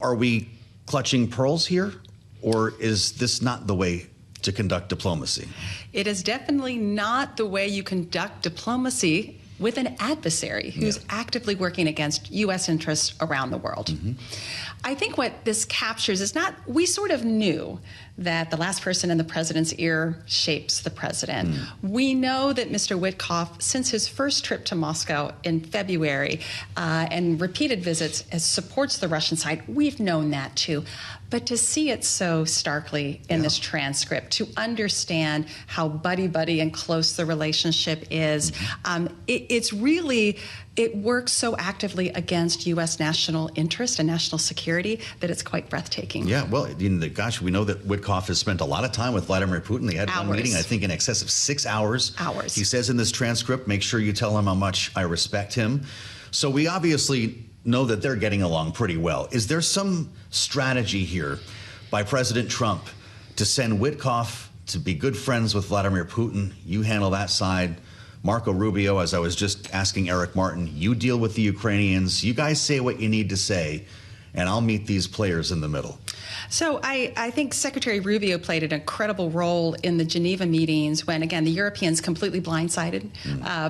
Are we clutching pearls here, or is this not the way to conduct diplomacy? It is definitely not the way you conduct diplomacy with an adversary who's actively working against U.S. interests around the world. I think what this captures is not, we sort of knew that the last person in the president's ear shapes the president. We know that Mr. Witkoff, since his first trip to Moscow in February and repeated visits, supports the Russian side. We've known that too. But to see it so starkly in this transcript, to understand how buddy-buddy and close the relationship is, it's really, it works so actively against U.S. national interest and national security that it's quite breathtaking. Yeah, well, gosh, we know that Witkoff has spent a lot of time with Vladimir Putin. They had one meeting, I think, in excess of 6 hours. He says in this transcript, make sure you tell him how much I respect him. So we obviously know that they're getting along pretty well. Is there some strategy here by President Trump to send Witkoff to be good friends with Vladimir Putin? You handle that side. Marco Rubio, as I was just asking Eric Martin, you deal with the Ukrainians. You guys say what you need to say, and I'll meet these players in the middle. So I think Secretary Rubio played an incredible role in the Geneva meetings when, again, the Europeans completely blindsided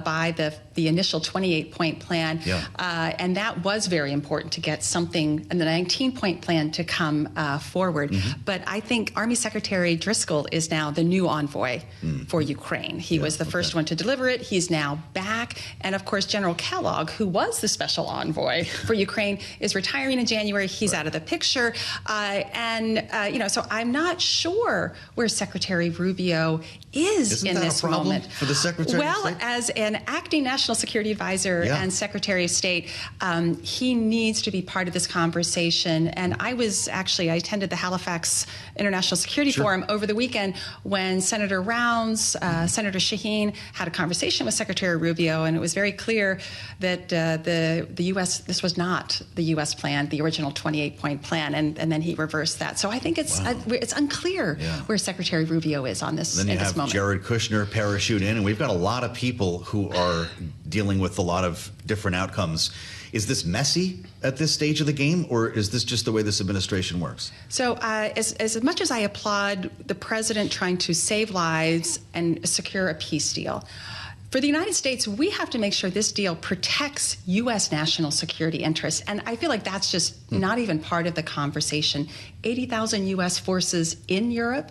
by the initial 28-point plan. And that was very important to get something, and the 19-point plan to come forward. But I think Army Secretary Driscoll is now the new envoy for Ukraine. He was the first one to deliver it. He's now back. And of course, General Kellogg, who was the special envoy for Ukraine, is retiring in January. He's out of the picture. So I'm not sure where Secretary Rubio is in this moment. For the Secretary of State? As an acting National Security Advisor and Secretary of State, he needs to be part of this conversation. And I attended the Halifax International Security Forum over the weekend when Senator Rounds, Senator Shaheen had a conversation with Secretary Rubio, and it was very clear that the U.S., this was not the U.S. plan, the original 28-point plan, and then he reversed that. So I think it's unclear where Secretary Rubio is on this. Then you have Jared Kushner parachute in, and we've got a lot of people who are dealing with a lot of different outcomes. Is this messy at this stage of the game, or is this just the way this administration works? So as much as I applaud the president trying to save lives and secure a peace deal, for the United States, we have to make sure this deal protects U.S. national security interests. And I feel like that's just not even part of the conversation. 80,000 U.S. forces in Europe.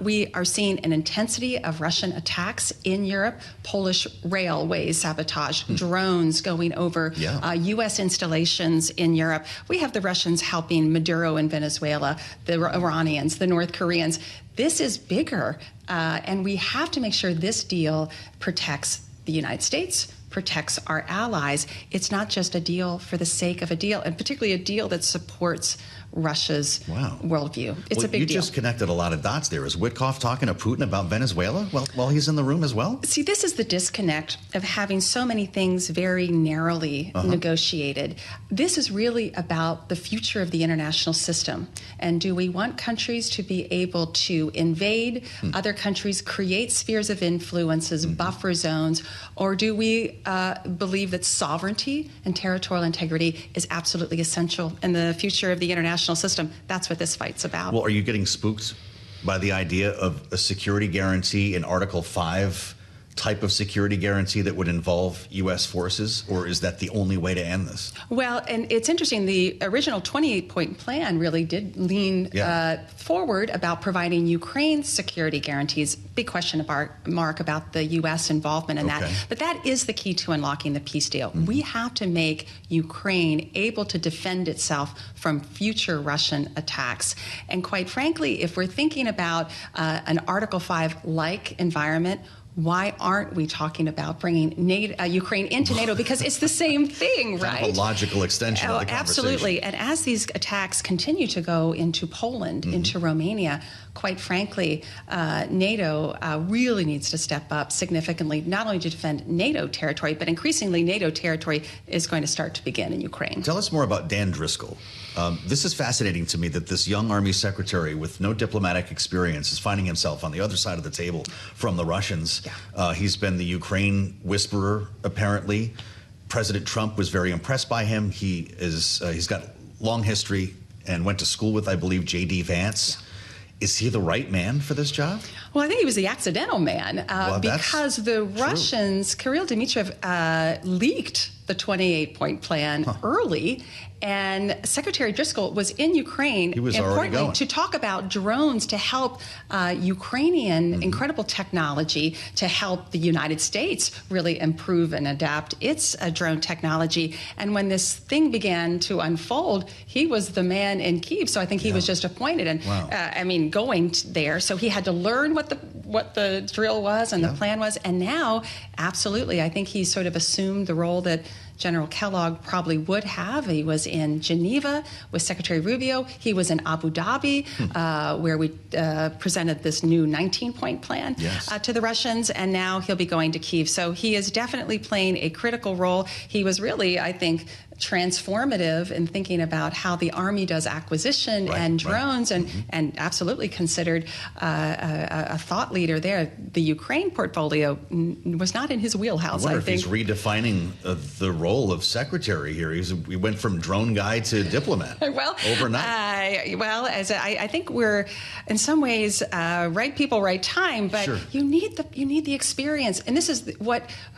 We are seeing an intensity of Russian attacks in Europe, Polish railways sabotage, drones going over U.S. installations in Europe. We have the Russians helping Maduro in Venezuela, the Iranians, the North Koreans. This is bigger, and we have to make sure this deal protects the United States, protects our allies. It's not just a deal for the sake of a deal, and particularly a deal that supports Russia's worldview. It's a big deal. You just connected a lot of dots there. Is Witkoff talking to Putin about Venezuela while he's in the room as well? See, this is the disconnect of having so many things very narrowly negotiated. This is really about the future of the international system. And do we want countries to be able to invade other countries, create spheres of influences, buffer zones, or do we believe that sovereignty and territorial integrity is absolutely essential in the future of the international system? That's what this fight's about. Well, are you getting spooked by the idea of a security guarantee in Article 5 type of security guarantee that would involve U.S. forces, or is that the only way to end this? Well, and it's interesting, the original 28-point plan really did lean forward about providing Ukraine security guarantees. Big question mark about the U.S. involvement in that. But that is the key to unlocking the peace deal. We have to make Ukraine able to defend itself from future Russian attacks. And quite frankly, if we're thinking about an Article 5-like environment, why aren't we talking about bringing Ukraine into NATO? Because it's the same thing, right? Kind of a logical extension of the conversation. Absolutely. And as these attacks continue to go into Poland, into Romania, quite frankly, NATO really needs to step up significantly, not only to defend NATO territory, but increasingly NATO territory is going to start to begin in Ukraine. Tell us more about Dan Driscoll. This is fascinating to me that this young Army secretary with no diplomatic experience is finding himself on the other side of the table from the Russians. He's been the Ukraine whisperer, apparently. President Trump was very impressed by him. He's got long history and went to school with, I believe, J.D. Vance. Yeah. Is he the right man for this job? Well, I think he was the accidental man because the Russians, Kirill Dmitriev, leaked the 28-point plan early, and Secretary Driscoll was in Ukraine, he was importantly, to talk about drones to help Ukrainian incredible technology to help the United States really improve and adapt its drone technology. And when this thing began to unfold, he was the man in Kyiv. So I think he was just appointed, and going there. So he had to learn what the drill was and the plan was. And now, absolutely, I think he sort of assumed the role that General Kellogg probably would have. He was in Geneva with Secretary Rubio. He was in Abu Dhabi, where we presented this new 19-point plan to the Russians, and now he'll be going to Kyiv. So he is definitely playing a critical role. He was really, I think, transformative in thinking about how the Army does acquisition and drones, and absolutely considered a thought leader there. The Ukraine portfolio was not in his wheelhouse, I wonder I if think. he's redefining the role of secretary here. We went from drone guy to diplomat overnight. I think we're, in some ways, right people, right time, but you need the experience. And this is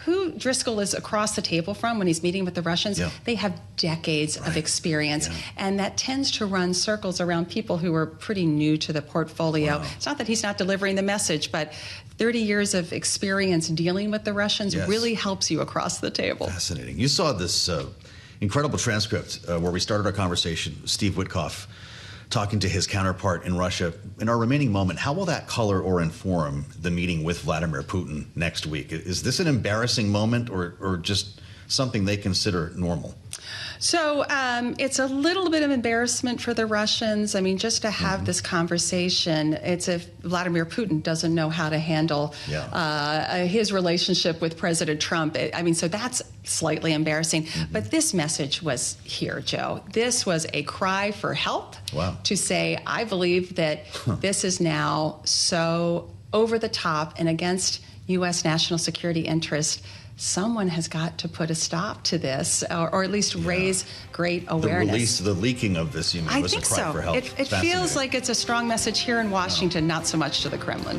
who Driscoll is across the table from when he's meeting with the Russians. They have decades of experience, and that tends to run circles around people who are pretty new to the portfolio. It's not that he's not delivering the message, but 30 years of experience dealing with the Russians really helps you across the table. Fascinating. You saw this incredible transcript where we started our conversation, Steve Witkoff talking to his counterpart in Russia. In our remaining moment, how will that color or inform the meeting with Vladimir Putin next week? Is this an embarrassing moment or just something they consider normal? So it's a little bit of embarrassment for the Russians. I mean, just to have this conversation, it's if Vladimir Putin doesn't know how to handle his relationship with President Trump. So that's slightly embarrassing. But this message was here, Joe. This was a cry for help to say, I believe that this is now so over the top and against U.S. national security interests. Someone has got to put a stop to this, or at least raise great awareness. The leaking of this, you mean, was a cry for help. It feels like it's a strong message here in Washington, not so much to the Kremlin.